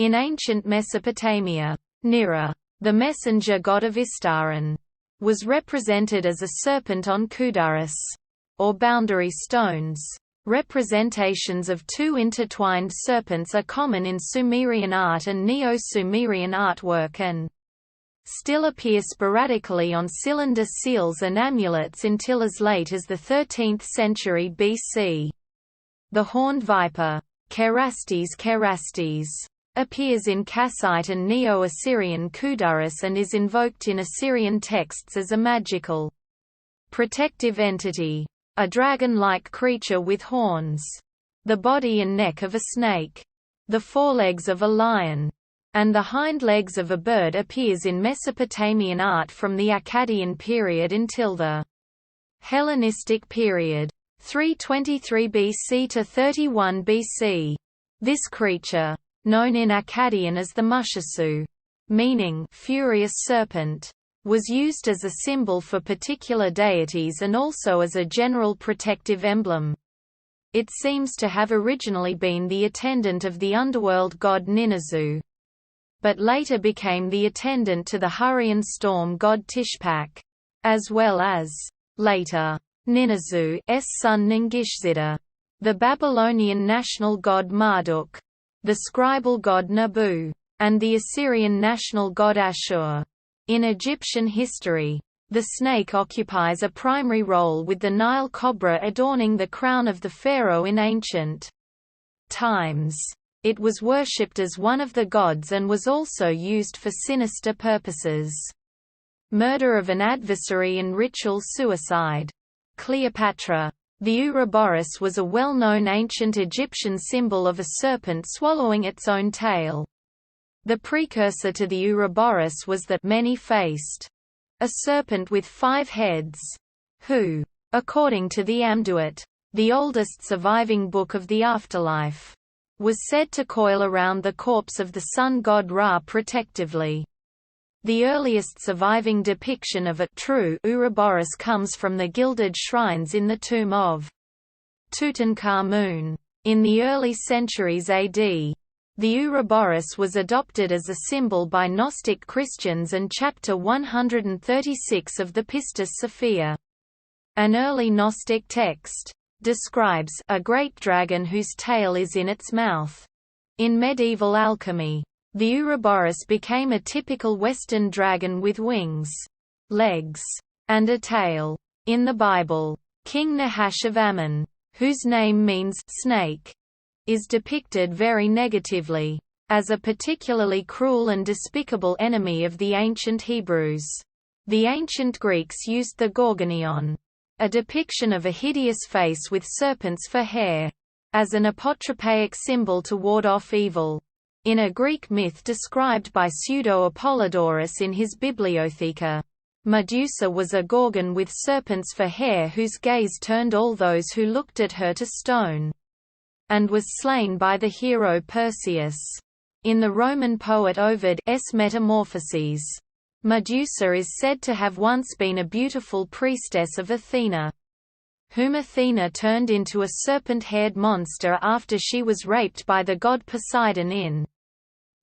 In ancient Mesopotamia, Nira, the messenger god of Istaran, was represented as a serpent on kudaris, or boundary stones. Representations of two intertwined serpents are common in Sumerian art and Neo-Sumerian artwork and still appear sporadically on cylinder seals and amulets until as late as the 13th century BC. The horned viper, Kerastes, appears in Kassite and Neo-Assyrian kudaris and is invoked in Assyrian texts as a magical, protective entity. A dragon-like creature with horns, the body and neck of a snake, the forelegs of a lion, and the hind legs of a bird appears in Mesopotamian art from the Akkadian period until the Hellenistic period, 323 BC to 31 BC. This creature, known in Akkadian as the Mushasu, meaning furious serpent, was used as a symbol for particular deities and also as a general protective emblem. It seems to have originally been the attendant of the underworld god Ninazu, but later became the attendant to the Hurrian storm god Tishpak, as well as, later, Ninazu's son Ningishzida, the Babylonian national god Marduk, the scribal god Nabu, and the Assyrian national god Ashur. In Egyptian history, the snake occupies a primary role with the Nile cobra adorning the crown of the pharaoh in ancient times. It was worshipped as one of the gods and was also used for sinister purposes. Murder of an adversary and ritual suicide. Cleopatra. The Ouroboros was a well-known ancient Egyptian symbol of a serpent swallowing its own tail. The precursor to the Ouroboros was the many-faced, a serpent with 5 heads, who, according to the Amniote, the oldest surviving book of the afterlife, was said to coil around the corpse of the sun god Ra protectively. The earliest surviving depiction of a true Ouroboros comes from the gilded shrines in the tomb of Tutankhamun. In the early centuries AD, the Ouroboros was adopted as a symbol by Gnostic Christians and chapter 136 of the Pistis Sophia. An early Gnostic text describes a great dragon whose tail is in its mouth. In medieval alchemy, the Ouroboros became a typical Western dragon with wings, legs, and a tail. In the Bible, King Nahash of Ammon, whose name means snake, is depicted very negatively, as a particularly cruel and despicable enemy of the ancient Hebrews. The ancient Greeks used the gorgonion, a depiction of a hideous face with serpents for hair, as an apotropaic symbol to ward off evil. In a Greek myth described by Pseudo-Apollodorus in his Bibliotheca, Medusa was a gorgon with serpents for hair whose gaze turned all those who looked at her to stone, and was slain by the hero Perseus. In the Roman poet Ovid's Metamorphoses, Medusa is said to have once been a beautiful priestess of Athena, whom Athena turned into a serpent-haired monster after she was raped by the god Poseidon in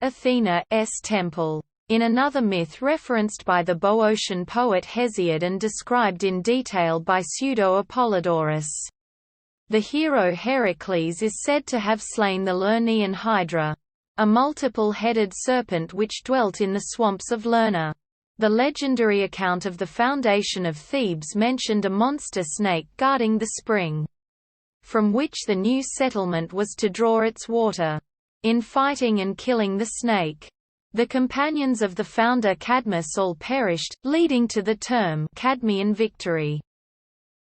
Athena's temple. In another myth referenced by the Boeotian poet Hesiod and described in detail by Pseudo-Apollodorus, the hero Heracles is said to have slain the Lernaean Hydra, a multiple-headed serpent which dwelt in the swamps of Lerna. The legendary account of the foundation of Thebes mentioned a monster snake guarding the spring, from which the new settlement was to draw its water. In fighting and killing the snake, the companions of the founder Cadmus all perished, leading to the term Cadmean victory,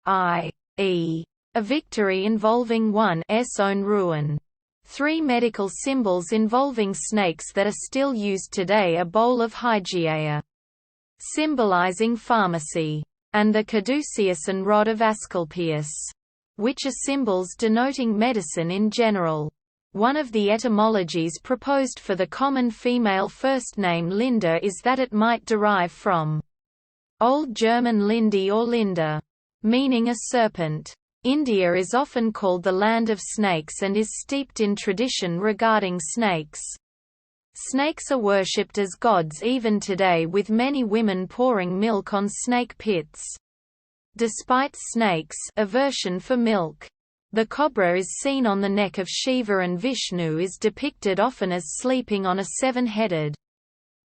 i.e., a victory involving one's own ruin. 3 medical symbols involving snakes that are still used today: a bowl of Hygiea, symbolizing pharmacy, and the caduceus and rod of Asclepius, which are symbols denoting medicine in general. One of the etymologies proposed for the common female first name Linda is that it might derive from Old German Lindi or Linda, meaning a serpent. India is often called the land of snakes and is steeped in tradition regarding snakes. Snakes are worshipped as gods even today, with many women pouring milk on snake pits. Despite snakes' aversion for milk, the cobra is seen on the neck of Shiva, and Vishnu is depicted often as sleeping on a seven-headed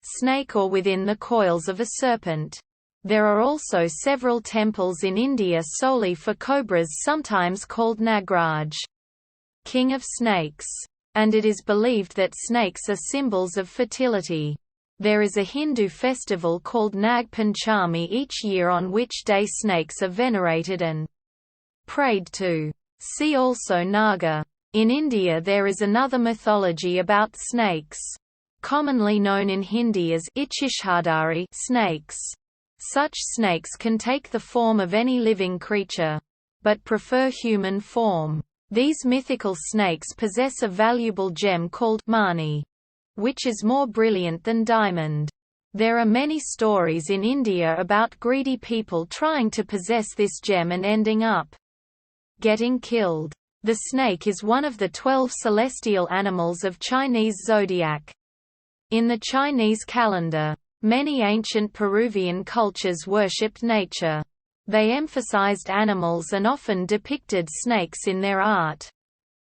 snake or within the coils of a serpent. There are also several temples in India solely for cobras, sometimes called Nagraj, king of snakes. And it is believed that snakes are symbols of fertility. There is a Hindu festival called Nag Panchami each year, on which day snakes are venerated and prayed to. See also Naga. In India there is another mythology about snakes, commonly known in Hindi as Ichishadari snakes. Such snakes can take the form of any living creature, but prefer human form. These mythical snakes possess a valuable gem called mani, which is more brilliant than diamond. There are many stories in India about greedy people trying to possess this gem and ending up getting killed. The snake is one of the 12 celestial animals of Chinese zodiac. In the Chinese calendar, many ancient Peruvian cultures worshipped nature. They emphasized animals and often depicted snakes in their art.